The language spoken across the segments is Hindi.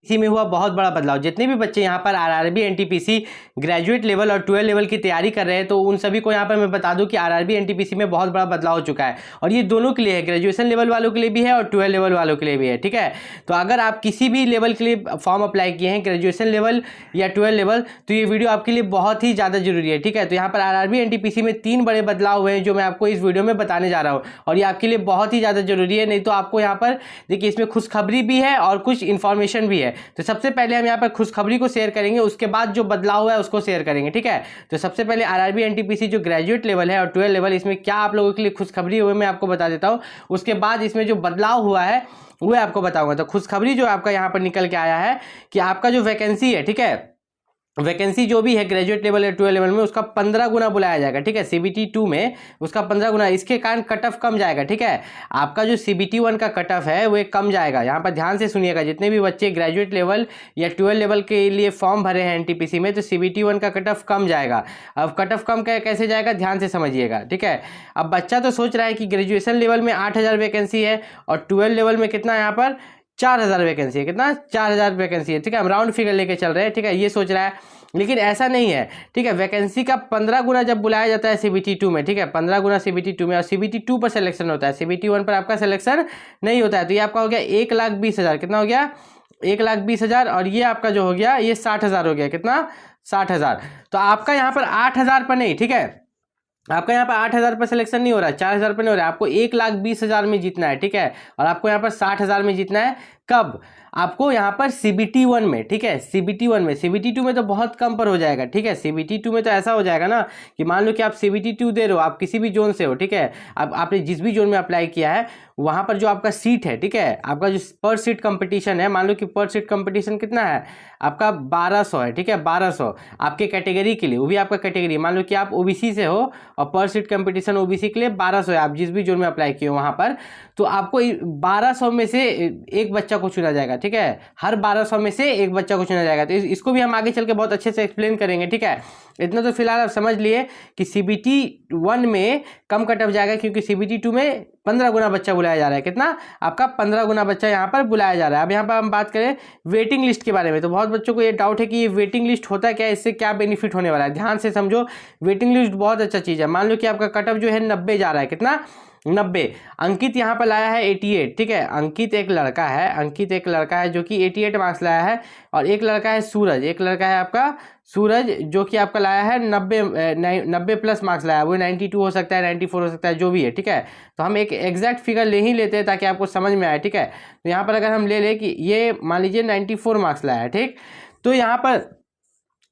इसी में हुआ बहुत बड़ा बदलाव। जितने भी बच्चे यहाँ पर आरआरबी एनटीपीसी ग्रेजुएट लेवल और 12 लेवल की तैयारी कर रहे हैं, तो उन सभी को यहाँ पर मैं बता दूं कि आरआरबी एनटीपीसी में बहुत बड़ा बदलाव हो चुका है, और ये दोनों के लिए है, ग्रेजुएशन लेवल वालों के लिए भी है और 12 लेवल वालों के लिए भी है। ठीक है, तो अगर आप किसी भी लेवल के लिए फॉर्म अप्लाई किए हैं, ग्रेजुएशन लेवल या 12 लेवल, तो ये वीडियो आपके लिए बहुत ही ज़्यादा जरूरी है। ठीक है, तो यहाँ पर आरआरबी एनटीपीसी में 3 बड़े बदलाव हुए हैं जो मैं आपको इस वीडियो में बताने जा रहा हूँ, और ये आपके लिए बहुत ही ज़्यादा जरूरी है। नहीं तो आपको यहाँ पर देखिए, इसमें खुशखबरी भी है और कुछ इन्फॉर्मेशन भी है। तो सबसे पहले हम यहाँ पर खुशखबरी को शेयर करेंगे, उसके बाद जो बदलाव है उसको शेयर करेंगे। ठीक है, तो सबसे पहले आरआरबी एनटीपीसी जो ग्रेजुएट लेवल है और 12 लेवल, इसमें क्या आप लोगों के लिए खुशखबरी हुई मैं आपको बता देता हूँ। उसके बाद इसमें जो बदलाव हुआ है वो आपको बताऊंगा। तो खुशखबरी जो आपका यहाँ पर निकल के आया है कि आपका जो वैकेंसी है, ठीक है, वैकेंसी जो भी है ग्रेजुएट लेवल या 12 लेवल में, उसका 15 गुना बुलाया जाएगा। ठीक है, CBT 2 में उसका 15 गुना, इसके कारण कट ऑफ कम जाएगा। ठीक है, आपका जो CBT 1 का कट ऑफ है वो कम जाएगा। यहाँ पर ध्यान से सुनिएगा, जितने भी बच्चे ग्रेजुएट लेवल या 12 लेवल के लिए फॉर्म भरे हैं एनटीपीसी में, तो CBT 1 का कट ऑफ कम जाएगा। अब कट ऑफ कम कैसे जाएगा, ध्यान से समझिएगा। ठीक है, अब बच्चा तो सोच रहा है कि ग्रेजुएशन लेवल में 8000 वैकेंसी है और 12 लेवल में कितना, यहाँ पर 4000 वैकेंसी है। कितना, 4000 वैकेंसी है। ठीक है, हम राउंड फिगर लेके चल रहे हैं। ठीक है, ये सोच रहा है, लेकिन ऐसा नहीं है। ठीक है, वैकेंसी का 15 गुना जब बुलाया जाता है CBT 2 में, ठीक है, 15 गुना CBT 2 में, और CBT 2 पर सिलेक्शन होता है, CBT 1 पर आपका सिलेक्शन नहीं होता है। तो ये आपका हो गया 1,20,000। कितना हो गया, 1,20,000, और ये आपका जो हो गया ये 60,000 हो गया। कितना, 60,000। तो आपका यहाँ पर 8,000 पर नहीं, ठीक है, आपका यहाँ पर 8,000 पर सिलेक्शन नहीं हो रहा है, 4,000 पर नहीं हो रहा है, आपको 1,20,000 में जीतना है। ठीक है, और आपको यहाँ पर 60,000 में जीतना है। कब, आपको यहाँ पर CBT 1 में। ठीक है, CBT 1 में, CBT 2 में तो बहुत कम पर हो जाएगा। ठीक है, CBT 2 में तो ऐसा हो जाएगा ना कि मान लो कि आप CBT 2 दे रहे हो, आप किसी भी जोन से हो। ठीक है, अब आपने जिस भी जोन में अप्लाई किया है वहाँ पर जो आपका सीट है, ठीक है, आपका जो पर सीट कंपटीशन है, मान लो कि पर सीट कंपटीशन कितना है आपका, 1200 है। ठीक है, 1200 आपके कैटेगरी के लिए, वो भी आपका कैटेगरी, मान लो कि आप OBC से हो और पर सीट कंपटीशन OBC के लिए 1200 है, आप जिस भी जोन में अप्लाई किए हो वहाँ पर, तो आपको 1200 में से एक बच्चा को चुना जाएगा। ठीक है, हर 1200 में से एक बच्चा को चुना जाएगा। तो इसको भी हम आगे चल के बहुत अच्छे से एक्सप्लेन करेंगे। ठीक है, इतना तो फिलहाल आप समझ लिए कि CBT 1 में कम कट ऑफ जाएगा, क्योंकि CBT 2 में 15 गुना बच्चा बुलाया जा रहा है। कितना, आपका 15 गुना बच्चा यहाँ पर बुलाया जा रहा है। अब यहाँ पर हम बात करें वेटिंग लिस्ट के बारे में, तो बहुत बच्चों को ये डाउट है कि ये वेटिंग लिस्ट होता है क्या, इससे क्या बेनिफिट होने वाला है। ध्यान से समझो, वेटिंग लिस्ट बहुत अच्छा चीज़ है। मान लो कि आपका कट ऑफ जो है 90 जा रहा है। कितना, 90। अंकित यहाँ पर लाया है 88। ठीक है, अंकित एक लड़का है जो कि 88 मार्क्स लाया है, और एक लड़का है सूरज, आपका सूरज जो कि आपका लाया है 90 प्लस मार्क्स लाया है। वो 92 हो सकता है, 94 हो सकता है, जो भी है। ठीक है, तो हम एक एग्जैक्ट फिगर ले ही लेते हैं ताकि आपको समझ में आए। ठीक है, तो यहाँ पर अगर हम ले लें कि ये मान लीजिए 94 मार्क्स लाया है, ठीक, तो यहाँ पर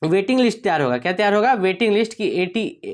वेटिंग लिस्ट तैयार होगा। क्या तैयार होगा, वेटिंग लिस्ट की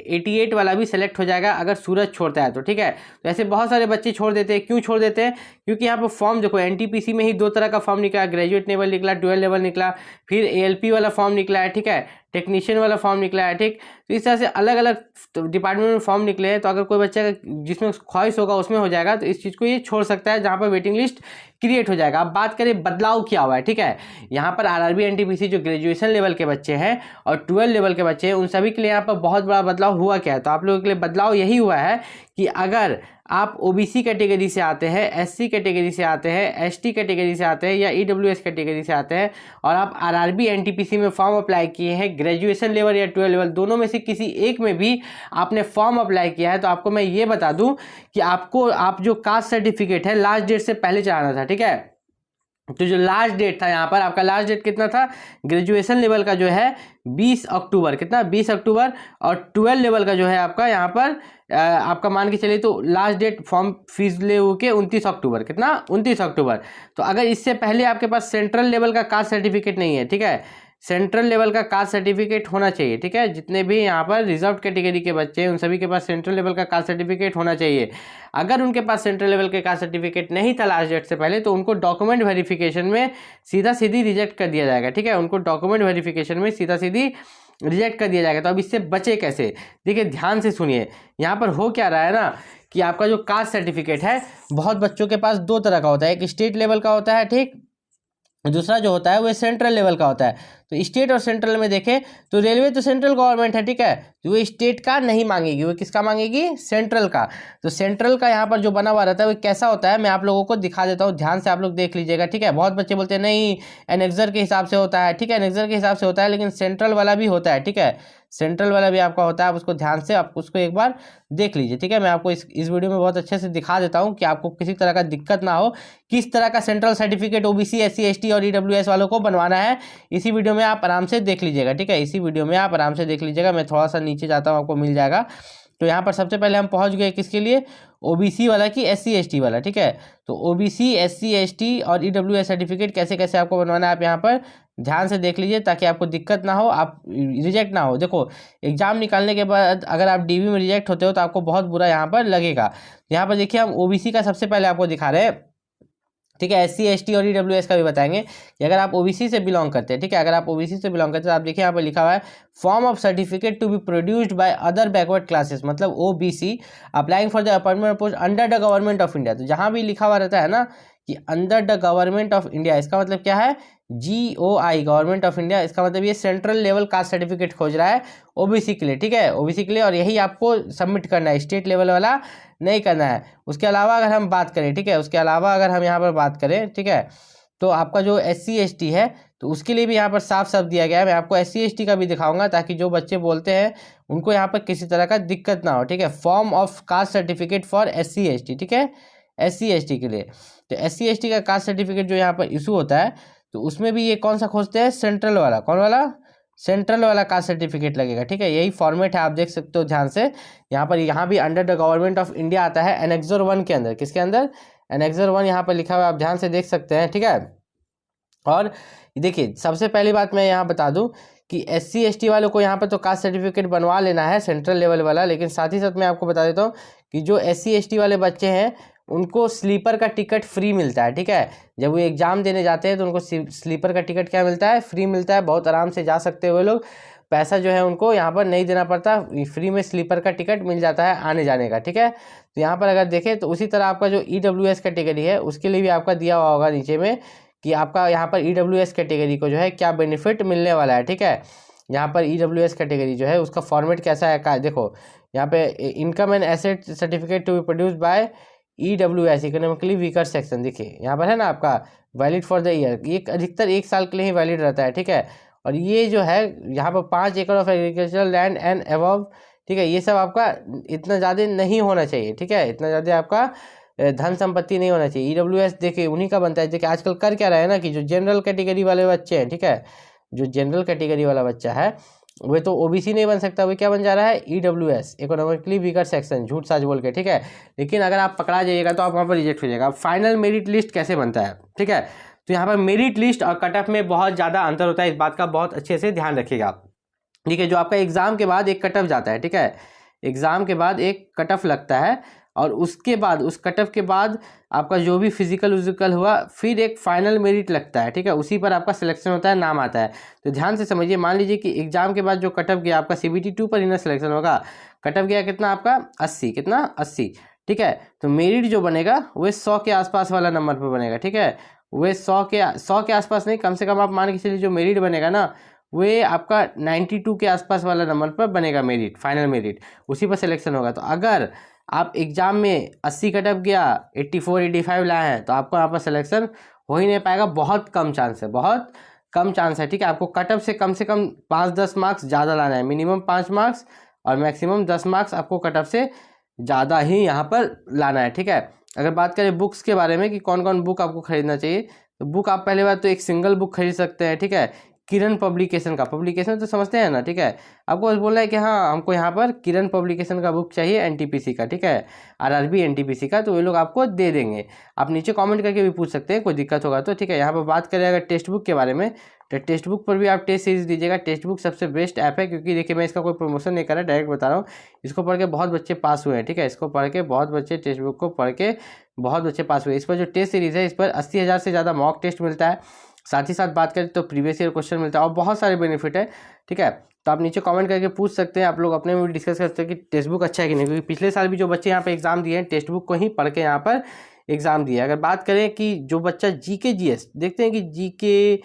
88 वाला भी सेलेक्ट हो जाएगा अगर सूरज छोड़ता है तो। ठीक है, तो ऐसे बहुत सारे बच्चे छोड़ देते हैं। क्यों छोड़ देते हैं, क्योंकि यहाँ पर फॉर्म देखो, एनटीपीसी में ही 2 तरह का फॉर्म निकला, ग्रेजुएट लेवल निकला, 12 लेवल निकला, फिर ALP वाला फॉर्म निकला है। ठीक है, टेक्नीशियन वाला फॉर्म निकला है। ठीक, तो इस तरह से अलग अलग डिपार्टमेंट में फॉर्म निकले हैं। तो अगर कोई बच्चा जिसमें ख्वाहिश होगा उसमें हो जाएगा, तो इस चीज़ को ये छोड़ सकता है, जहाँ पर वेटिंग लिस्ट क्रिएट हो जाएगा। अब बात करें बदलाव क्या हुआ है। ठीक है, यहाँ पर आरआरबी एनटीपीसी जो ग्रेजुएशन लेवल के बच्चे हैं और 12 लेवल के बच्चे हैं, उन सभी के लिए यहाँ पर बहुत बड़ा बदलाव हुआ क्या है। तो आप लोगों के लिए बदलाव यही हुआ है कि अगर आप OBC कैटेगरी से आते हैं, SC कैटेगरी से आते हैं, ST कैटेगरी से आते हैं, या EWS कैटेगरी से आते हैं, और आप आरआरबी एनटीपीसी में फॉर्म अप्लाई किए हैं, ग्रेजुएशन लेवल या 12 लेवल, दोनों में से किसी एक में भी आपने फॉर्म अप्लाई किया है, तो आपको मैं ये बता दूं कि आपको आप जो कास्ट सर्टिफिकेट है लास्ट डेट से पहले चढ़ाना था। ठीक है, तो जो लास्ट डेट था यहाँ पर, आपका लास्ट डेट कितना था, ग्रेजुएशन लेवल का जो है 20 अक्टूबर। कितना, 20 अक्टूबर, और 12 लेवल का जो है आपका यहाँ पर आपका मान के चलिए तो लास्ट डेट फॉर्म फीस ले के 29 अक्टूबर। कितना, 29 अक्टूबर। तो अगर इससे पहले आपके पास सेंट्रल लेवल का कास्ट सर्टिफिकेट नहीं है, ठीक है, सेंट्रल लेवल का कास्ट सर्टिफिकेट होना चाहिए। ठीक है, जितने भी यहाँ पर रिजर्व कैटेगरी के बच्चे हैं उन सभी के पास सेंट्रल लेवल का कास्ट सर्टिफिकेट होना चाहिए। अगर उनके पास सेंट्रल लेवल के कास्ट सर्टिफिकेट नहीं था लास्ट डेट से पहले, तो उनको डॉक्यूमेंट वेरिफिकेशन में सीधा सीधी रिजेक्ट कर दिया जाएगा। ठीक है, उनको डॉक्यूमेंट वेरिफिकेशन में सीधा सीधी रिजेक्ट कर दिया जाएगा। तो अब इससे बचे कैसे, देखिए ध्यान से सुनिए। यहाँ पर हो क्या रहा है ना कि आपका जो कास्ट सर्टिफिकेट है बहुत बच्चों के पास 2 तरह का होता है, एक स्टेट लेवल का होता है, ठीक, दूसरा जो होता है वो सेंट्रल लेवल का होता है। तो स्टेट और सेंट्रल में देखें तो रेलवे तो सेंट्रल गवर्नमेंट है, ठीक है, तो वो स्टेट का नहीं मांगेगी, वो किसका मांगेगी, सेंट्रल का। तो सेंट्रल का यहाँ पर जो बना हुआ रहता है वो कैसा होता है, मैं आप लोगों को दिखा देता हूँ, ध्यान से आप लोग देख लीजिएगा, ठीक है। बहुत बच्चे बोलते हैं नहीं एनेक्सर के हिसाब से होता है, ठीक है, एनेक्सर के हिसाब से होता है, लेकिन सेंट्रल वाला भी होता है, ठीक है, सेंट्रल वाला भी आपका होता है। आप उसको ध्यान से आप उसको एक बार देख लीजिए, ठीक है। मैं आपको इस वीडियो में बहुत अच्छे से दिखा देता हूँ कि आपको किसी तरह का दिक्कत ना हो, किस तरह का central certificate OBC SC ST और ईडब्ल्यूएस वालों को बनवाना है। इसी वीडियो में आप आराम से देख लीजिएगा, ठीक है, इसी वीडियो में आप आराम से देख लीजिएगा। मैं थोड़ा सा नीचे जाता हूँ, आपको मिल जाएगा। तो यहाँ पर सबसे पहले हम पहुँच गए किसके लिए, ओबीसी वाला की एससी एसटी वाला, ठीक है। तो ओबीसी एससी एसटी और ईडब्ल्यूएस सर्टिफिकेट कैसे कैसे आपको बनवाना है, आप यहाँ पर ध्यान से देख लीजिए ताकि आपको दिक्कत ना हो, आप रिजेक्ट ना हो। देखो एग्जाम निकालने के बाद अगर आप डीबी में रिजेक्ट होते हो तो आपको बहुत बुरा यहाँ पर लगेगा। यहाँ पर देखिए हम ओबीसी का सबसे पहले आपको दिखा रहे हैं, ठीक है, एससी एसटी और ईडब्ल्यूएस का भी बताएंगे कि अगर आप ओबीसी से बिलोंग करते हैं, ठीक है, अगर आप ओबीसी से बिलोंग करते हैं तो आप देखिए यहाँ पर लिखा हुआ है form of certificate to be produced by other backward classes, मतलब OBC applying for the appointment post under the government of India. तो जहाँ भी लिखा हुआ रहता है ना कि under the government of India, इसका मतलब क्या है, GOI गवर्नमेंट ऑफ इंडिया, इसका मतलब ये सेंट्रल लेवल कास्ट सर्टिफिकेट खोज रहा है ओबीसी के लिए, ठीक है, ओबीसी के लिए, और यही आपको सबमिट करना है, स्टेट लेवल वाला नहीं करना है। उसके अलावा अगर हम बात करें, ठीक है, उसके अलावा अगर हम यहाँ पर बात करें, ठीक है, तो आपका जो SC ST है तो उसके लिए भी यहाँ पर साफ साफ दिया गया है। मैं आपको SC ST का भी दिखाऊंगा ताकि जो बच्चे बोलते हैं उनको यहाँ पर किसी तरह का दिक्कत ना हो, ठीक है। Form of caste certificate for SC ST, ठीक है, SC ST के लिए। तो SC ST का कास्ट सर्टिफिकेट जो यहाँ पर इशू होता है तो उसमें भी ये कौन सा खोजते हैं, सेंट्रल वाला, कौन वाला, सेंट्रल वाला कास्ट सर्टिफिकेट लगेगा, ठीक है। यही फॉर्मेट है, आप देख सकते हो ध्यान से। यहाँ पर यहाँ भी under the government of India आता है एनेक्सर 1 के अंदर, किसके अंदर, एनेक्सर 1 यहाँ पर लिखा हुआ है, आप ध्यान से देख सकते हैं, ठीक है। और देखिए सबसे पहली बात मैं यहाँ बता दूँ कि SC ST वालों को यहाँ पर तो कास्ट सर्टिफिकेट बनवा लेना है सेंट्रल लेवल वाला, लेकिन साथ ही साथ मैं आपको बता देता हूँ कि जो SC ST वाले बच्चे हैं उनको स्लीपर का टिकट फ्री मिलता है, ठीक है। जब वो एग्जाम देने जाते हैं तो उनको स्लीपर का टिकट क्या मिलता है, फ्री मिलता है, बहुत आराम से जा सकते हैं वो लोग, पैसा जो है उनको यहाँ पर नहीं देना पड़ता, फ्री में स्लीपर का टिकट मिल जाता है आने जाने का, ठीक है। तो यहाँ पर अगर देखें तो उसी तरह आपका जो EWS कैटेगरी है उसके लिए भी आपका दिया हुआ होगा नीचे में कि आपका यहाँ पर EWS कैटेगरी को जो है क्या बेनिफिट मिलने वाला है, ठीक है। यहाँ पर EWS कैटेगरी जो है उसका फॉर्मेट कैसा है, देखो यहाँ पे income and asset certificate to be produced by EWS economically weaker section, देखिए यहाँ पर है ना आपका वैलिड फॉर द ईयर, ये अधिकतर 1 साल के लिए ही वैलिड रहता है, ठीक है। और ये जो है यहाँ पर 5 एकड़ of agricultural land and above, ठीक है, ये सब आपका इतना ज़्यादा नहीं होना चाहिए, ठीक है, इतना ज़्यादा आपका धन संपत्ति नहीं होना चाहिए। EWS देखिए उन्हीं का बनता है। देखिए आजकल कर क्या रहा है ना कि जो जनरल कैटेगरी वाले बच्चे हैं, ठीक है, जो जनरल कैटेगरी वाला बच्चा है वो तो ओबीसी नहीं बन सकता, वो क्या बन जा रहा है, EWS इकोनॉमिकली वीकर सेक्शन, झूठ साच बोल के, ठीक है। लेकिन अगर आप पकड़ा जाइएगा तो आप वहाँ पर रिजेक्ट हो जाएगा। अब फाइनल मेरिट लिस्ट कैसे बनता है, ठीक है, तो यहाँ पर मेरिट लिस्ट और कट ऑफ में बहुत ज़्यादा अंतर होता है, इस बात का बहुत अच्छे से ध्यान रखिएगा, ठीक है। जो आपका एग्जाम के बाद एक कट ऑफ जाता है, ठीक है, एग्जाम के बाद एक कट ऑफ लगता है और उसके बाद उस कट ऑफ के बाद आपका जो भी फिजिकल विजिकल हुआ फिर एक फाइनल मेरिट लगता है, ठीक है, उसी पर आपका सिलेक्शन होता है, नाम आता है। तो ध्यान से समझिए, मान लीजिए कि एग्जाम के बाद जो कट ऑफ गया आपका CBT 2 पर इनर सिलेक्शन होगा, कट ऑफ गया कितना आपका 80, कितना 80, ठीक है। तो मेरिट जो बनेगा वो 100 के आसपास वाला नंबर पर बनेगा, ठीक है, वे 100 के आसपास नहीं, कम से कम आप मान के चलिए जो मेरिट बनेगा ना वे आपका 92 के आसपास वाला नंबर पर बनेगा मेरिट, फाइनल मेरिट, उसी पर सिलेक्शन होगा। तो अगर आप एग्जाम में 80 कट ऑफ गया, 84 85 लाए हैं तो आपको यहाँ पर सिलेक्शन हो ही नहीं पाएगा, बहुत कम चांस है, बहुत कम चांस है, ठीक है। आपको कट ऑफ से कम 5-10 मार्क्स ज़्यादा लाना है, मिनिमम 5 मार्क्स और मैक्सिमम 10 मार्क्स आपको कट ऑफ से ज़्यादा ही यहाँ पर लाना है, ठीक है। अगर बात करें बुक्स के बारे में कि कौन कौन बुक आपको खरीदना चाहिए, तो बुक आप पहले बात तो एक सिंगल बुक खरीद सकते हैं, ठीक है, किरण पब्लिकेशन का, पब्लिकेशन तो समझते हैं ना, ठीक है। आपको बस बोल रहा है कि हाँ हमको यहाँ पर किरण पब्लिकेशन का बुक चाहिए NTPC का, ठीक है, RRB NTPC का, तो वे लोग आपको दे देंगे। आप नीचे कमेंट करके भी पूछ सकते हैं, कोई दिक्कत होगा तो, ठीक है। यहाँ पर बात करें अगर टेक्स्ट बुक के बारे में तो टेक्स्ट बुक पर भी आप टेस्ट सीरीज दीजिएगा। टेक्स्ट बुक सबसे बेस्ट ऐप है, क्योंकि देखिए मैं इसका कोई प्रमोशन नहीं कर रहा, डायरेक्ट बता रहा हूँ, इसको पढ़ के बहुत बच्चे पास हुए हैं, ठीक है, इसको पढ़ के बहुत बच्चे, टेक्स्ट बुक को पढ़ के बहुत बच्चे पास हुए। इस पर जो टेस्ट सीरीज़ है इस पर 80,000 से ज़्यादा मॉक टेस्ट मिलता है, साथ ही साथ बात करें तो प्रीवियस ईयर क्वेश्चन मिलता है और बहुत सारे बेनिफिट है, ठीक है। तो आप नीचे कमेंट करके पूछ सकते हैं, आप लोग अपने में भी डिस्कस कर सकते हैं कि टेक्स्ट बुक अच्छा है कि नहीं, क्योंकि पिछले साल भी जो बच्चे यहाँ पे एग्जाम दिए हैं टेक्स्ट बुक को ही पढ़ के यहाँ पर एग्ज़ाम दिया। अगर बात करें कि जो बच्चा जीके जीएस, देखते हैं कि जीके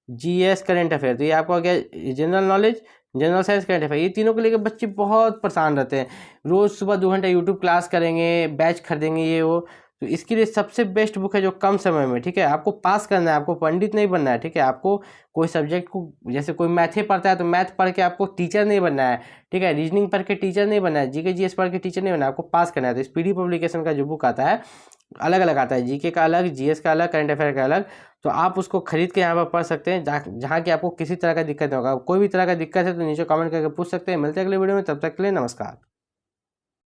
जीएस करंट अफेयर, तो ये आपको आ गया general knowledge, general science, current affair, ये तीनों को लेकर बच्चे बहुत परेशान रहते हैं। रोज़ सुबह 2 घंटा यूट्यूब क्लास करेंगे, बैच खरीदेंगे, ये वो। तो इसके लिए सबसे बेस्ट बुक है जो कम समय में, ठीक है, आपको पास करना है, आपको पंडित नहीं बनना है, ठीक है, आपको कोई सब्जेक्ट को, जैसे कोई मैथ ही पढ़ता है तो मैथ पढ़ के आपको टीचर नहीं बनना है, ठीक है, रीजनिंग पढ़ के टीचर नहीं बनना है, जीके जीएस पढ़ के टीचर नहीं बनना है, आपको पास करना है। तो स्पीडी पब्लिकेशन का जो बुक आता है अलग अलग आता है, जीके का अलग, जीएस का अलग, करंट अफेयर का अलग। तो आप उसको खरीद के यहाँ पर पढ़ सकते हैं, जहाँ की आपको किसी तरह का दिक्कत नहीं होगा। कोई भी तरह का दिक्कत है तो नीचे कमेंट करके पूछ सकते हैं। मिलते हैं अगले वीडियो में, तब तक के लिए नमस्कार।